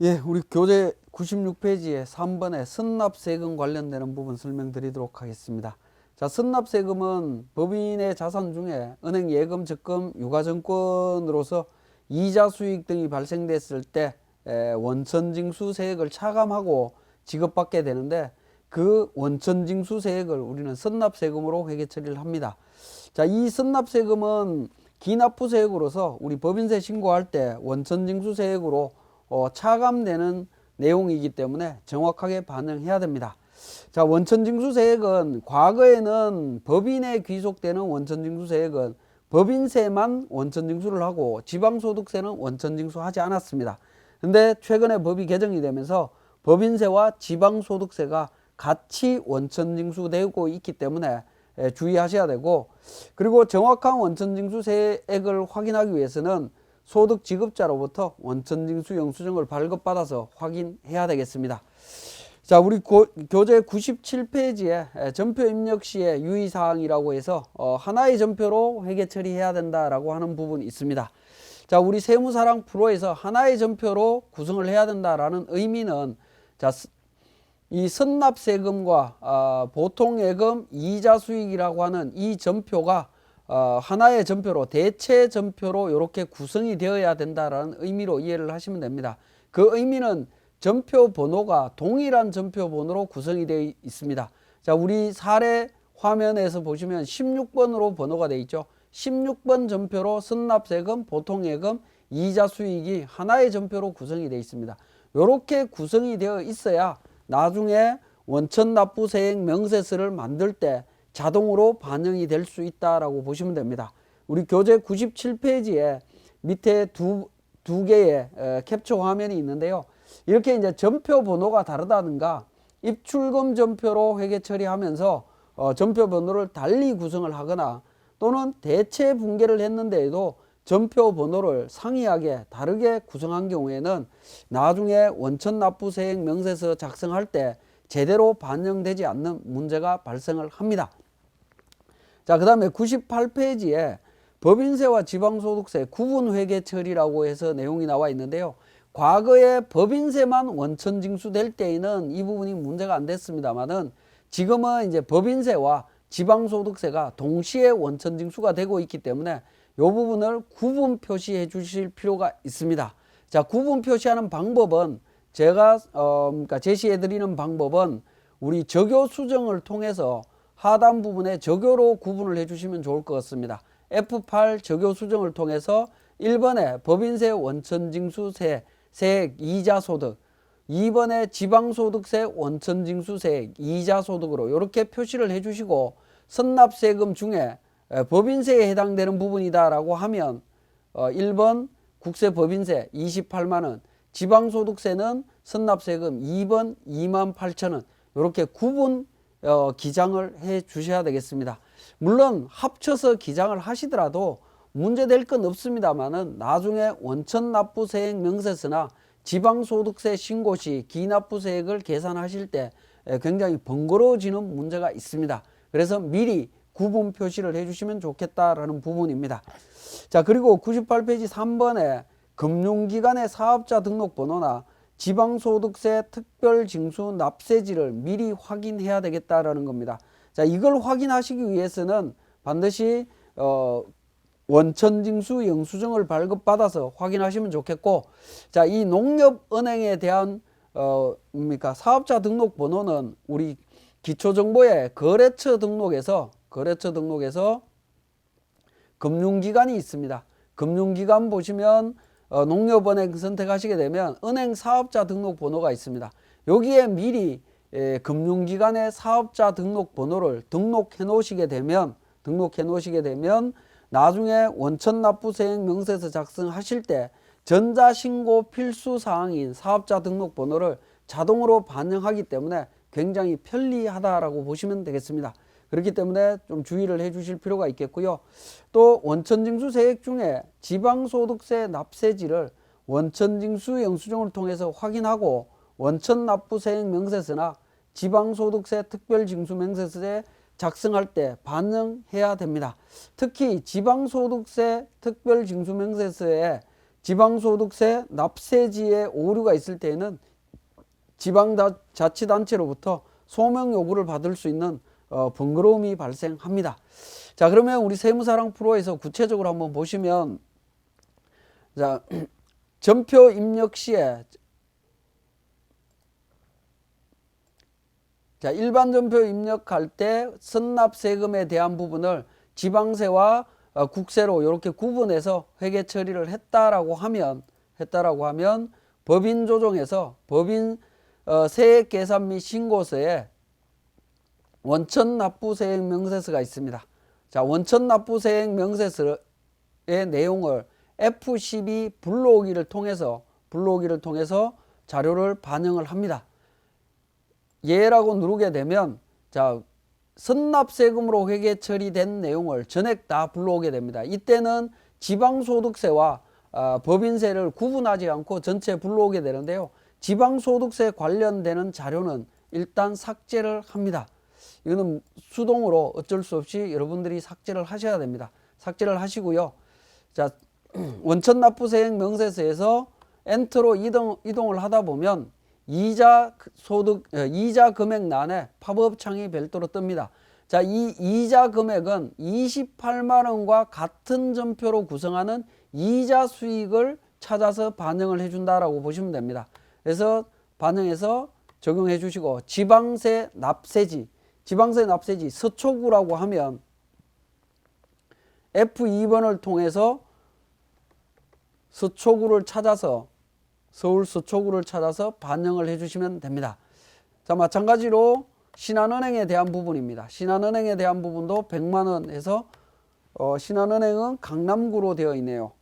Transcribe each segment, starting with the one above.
예, 우리 교재 96페이지에 3번에 선납세금 관련되는 부분 설명드리도록 하겠습니다. 자, 선납세금은 법인의 자산 중에 은행 예금, 적금, 유가증권으로서 이자 수익 등이 발생됐을 때 원천징수세액을 차감하고 지급받게 되는데, 그 원천징수세액을 우리는 선납세금으로 회계 처리를 합니다. 자, 이 선납세금은 기납부세액으로서 우리 법인세 신고할 때 원천징수세액으로 차감되는 내용이기 때문에 정확하게 반영해야 됩니다. 자, 원천징수세액은 과거에는 법인에 귀속되는 원천징수세액은 법인세만 원천징수를 하고 지방소득세는 원천징수하지 않았습니다. 근데 최근에 법이 개정이 되면서 법인세와 지방소득세가 같이 원천징수되고 있기 때문에 주의하셔야 되고, 그리고 정확한 원천징수세액을 확인하기 위해서는 소득 지급자로부터 원천징수 영수증을 발급받아서 확인해야 되겠습니다. 자, 우리 교재 97페이지에 전표 입력 시의 유의사항이라고 해서 하나의 전표로 회계 처리해야 된다라고 하는 부분이 있습니다. 자, 우리 세무사랑 프로에서 하나의 전표로 구성을 해야 된다라는 의미는, 자, 이 선납세금과 보통예금 이자 수익이라고 하는 이 전표가 하나의 전표로, 대체 전표로 이렇게 구성이 되어야 된다라는 의미로 이해를 하시면 됩니다. 그 의미는 전표 번호가 동일한 전표 번호로 구성이 되어 있습니다. 자, 우리 사례 화면에서 보시면 16번으로 번호가 되어 있죠. 16번 전표로 선납세금, 보통예금, 이자 수익이 하나의 전표로 구성이 되어 있습니다. 이렇게 구성이 되어 있어야 나중에 원천납부세액 명세서를 만들 때 자동으로 반영이 될 수 있다라고 보시면 됩니다. 우리 교재 97페이지에 밑에 두 개의 캡처 화면이 있는데요. 이렇게 이제 전표 번호가 다르다든가 입출금 전표로 회계 처리하면서 전표 번호를 달리 구성을 하거나, 또는 대체 분계를 했는데도 전표 번호를 상이하게 다르게 구성한 경우에는 나중에 원천납부세액 명세서 작성할 때 제대로 반영되지 않는 문제가 발생을 합니다. 자, 그 다음에 98페이지에 법인세와 지방소득세 구분회계 처리라고 해서 내용이 나와 있는데요. 과거에 법인세만 원천징수될 때에는 이 부분이 문제가 안 됐습니다만은, 지금은 이제 법인세와 지방소득세가 동시에 원천징수가 되고 있기 때문에 이 부분을 구분 표시해 주실 필요가 있습니다. 자, 구분 표시하는 방법은 제가 그러니까 제시해 드리는 방법은 우리 적요 수정을 통해서 하단 부분에 적요로 구분을 해 주시면 좋을 것 같습니다. F8 적요 수정을 통해서 1번에 법인세 원천징수세 세액 이자소득, 2번에 지방소득세 원천징수세액 이자소득으로 이렇게 표시를 해 주시고, 선납세금 중에 법인세에 해당되는 부분이다 라고 하면 1번 국세법인세 28만원, 지방소득세는 선납세금 2번 28,000원, 이렇게 구분 기장을 해 주셔야 되겠습니다. 물론 합쳐서 기장을 하시더라도 문제될 건 없습니다만은, 나중에 원천납부세액 명세서나 지방소득세 신고 시 기납부세액을 계산하실 때 굉장히 번거로워지는 문제가 있습니다. 그래서 미리 구분 표시를 해주시면 좋겠다라는 부분입니다. 자, 그리고 98페이지 3번에 금융기관의 사업자 등록번호나 지방소득세 특별징수 납세지를 미리 확인해야 되겠다라는 겁니다. 자, 이걸 확인하시기 위해서는 반드시 원천징수 영수증을 발급받아서 확인하시면 좋겠고, 자, 이 농협은행에 대한 사업자 등록번호는 우리 기초정보에 거래처 등록에서 금융기관이 있습니다. 금융기관 보시면 농협은행 선택하시게 되면 은행 사업자 등록번호가 있습니다. 여기에 미리 금융기관의 사업자 등록번호를 등록해 놓으시게 되면 나중에 원천납부세액 명세서 작성하실 때 전자신고 필수사항인 사업자 등록번호를 자동으로 반영하기 때문에 굉장히 편리하다라고 보시면 되겠습니다. 그렇기 때문에 좀 주의를 해 주실 필요가 있겠고요. 또 원천징수세액 중에 지방소득세 납세지를 원천징수 영수증을 통해서 확인하고 원천납부세액 명세서나 지방소득세 특별징수명세서에 작성할 때 반영해야 됩니다. 특히 지방소득세 특별징수명세서에 지방소득세 납세지에 오류가 있을 때에는 지방자치단체로부터 소명 요구를 받을 수 있는 번거로움이 발생합니다. 자, 그러면 우리 세무사랑 프로에서 구체적으로 한번 보시면, 자, 전표 입력 시에, 자, 일반 전표 입력할 때 선납세금에 대한 부분을 지방세와 국세로 이렇게 구분해서 회계 처리를 했다라고 하면 법인 조정에서 법인 세액 계산 및 신고서에 원천 납부세액 명세서가 있습니다. 자, 원천 납부세액 명세서의 내용을 F12 불러오기를 통해서 자료를 반영을 합니다. 예라고 누르게 되면, 자, 선납세금으로 회계 처리된 내용을 전액 다 불러오게 됩니다. 이때는 지방소득세와 법인세를 구분하지 않고 전체 불러오게 되는데요. 지방소득세 관련되는 자료는 일단 삭제를 합니다. 이거는 수동으로 어쩔 수 없이 여러분들이 삭제를 하셔야 됩니다. 삭제를 하시고요. 자, 원천납부세액 명세서에서 엔터로 이동을 하다 보면 이자 금액란에 팝업 창이 별도로 뜹니다. 자, 이 이자 금액은 28만 원과 같은 전표로 구성하는 이자 수익을 찾아서 반영을 해준다라고 보시면 됩니다. 그래서 반영해서 적용해 주시고, 지방세 납세지 서초구라고 하면 F2번을 통해서 서초구를 찾아서, 서울 서초구를 찾아서 반영을 해주시면 됩니다. 자, 마찬가지로 신한은행에 대한 부분입니다. 신한은행에 대한 부분도 100만 원 해서 신한은행은 강남구로 되어 있네요.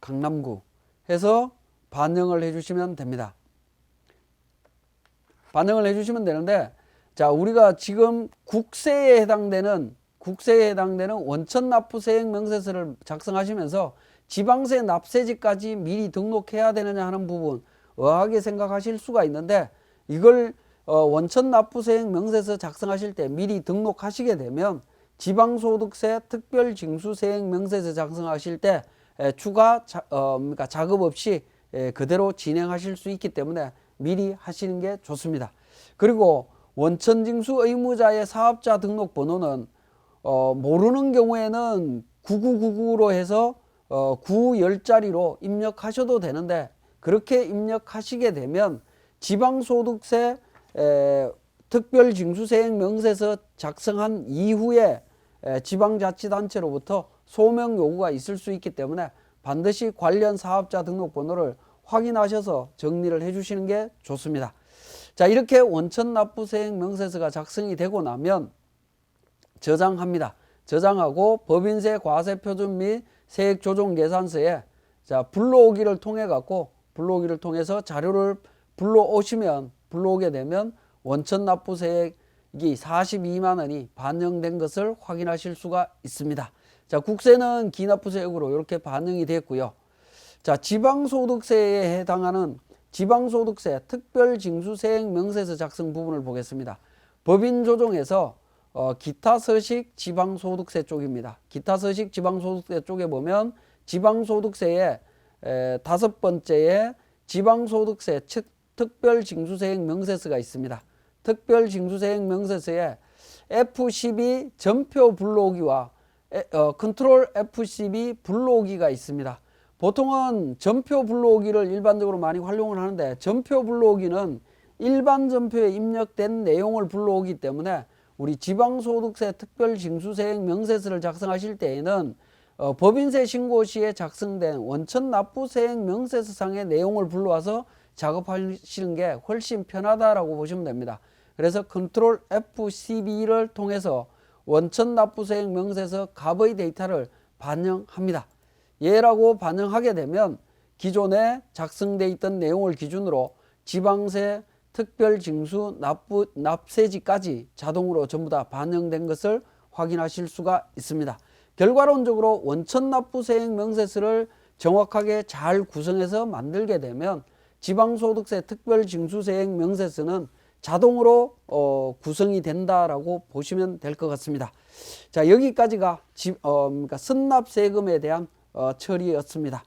강남구 해서 반영을 해주시면 됩니다. 반영을 해주시면 되는데, 자, 우리가 지금 국세에 해당되는 원천납부세액 명세서를 작성하시면서 지방세 납세지까지 미리 등록해야 되느냐 하는 부분 의아하게 생각하실 수가 있는데, 이걸 원천납부세액 명세서 작성하실 때 미리 등록하시게 되면 지방소득세 특별징수세액 명세서 작성하실 때 추가 작업 없이 그대로 진행하실 수 있기 때문에 미리 하시는 게 좋습니다. 그리고 원천징수 의무자의 사업자 등록번호는 모르는 경우에는 9999로 해서 910자리로 입력하셔도 되는데, 그렇게 입력하시게 되면 지방소득세 특별징수세액 명세서 작성한 이후에 지방자치단체로부터 소명 요구가 있을 수 있기 때문에 반드시 관련 사업자 등록번호를 확인하셔서 정리를 해주시는 게 좋습니다. 자, 이렇게 원천납부세액 명세서가 작성이 되고 나면 저장합니다. 저장하고 법인세 과세표준 및 세액조정계산서에, 자, 불러오기를 통해서 자료를 불러오게 되면 원천납부세액이 42만 원이 반영된 것을 확인하실 수가 있습니다. 자, 국세는 기납부세액으로 이렇게 반영이 됐고요. 자, 지방소득세에 해당하는 지방소득세 특별징수세액 명세서 작성 부분을 보겠습니다. 법인조정에서 기타서식 지방소득세 쪽입니다. 기타서식 지방소득세 쪽에 보면 지방소득세의 5번째에 지방소득세 특별징수세액 명세서가 있습니다. 특별징수세액 명세서에 F12 전표 불러오기와 컨트롤 F12 불러오기가 있습니다. 보통은 전표 불러오기를 일반적으로 많이 활용을 하는데, 전표 불러오기는 일반 전표에 입력된 내용을 불러오기 때문에 우리 지방소득세 특별징수세액 명세서를 작성하실 때에는 법인세 신고 시에 작성된 원천납부세액 명세서상의 내용을 불러와서 작업하시는 게 훨씬 편하다라고 보시면 됩니다. 그래서 컨트롤 F12를 통해서 원천납부세액 명세서 갑의 데이터를 반영합니다. 예라고 반영하게 되면 기존에 작성되어 있던 내용을 기준으로 지방세 특별징수 납세지까지 자동으로 전부 다 반영된 것을 확인하실 수가 있습니다. 결과론적으로 원천납부세액 명세서를 정확하게 잘 구성해서 만들게 되면 지방소득세 특별징수세액 명세서는 자동으로 구성이 된다라고 보시면 될 것 같습니다. 자, 여기까지가 그러니까 선납세금에 대한 처리였습니다.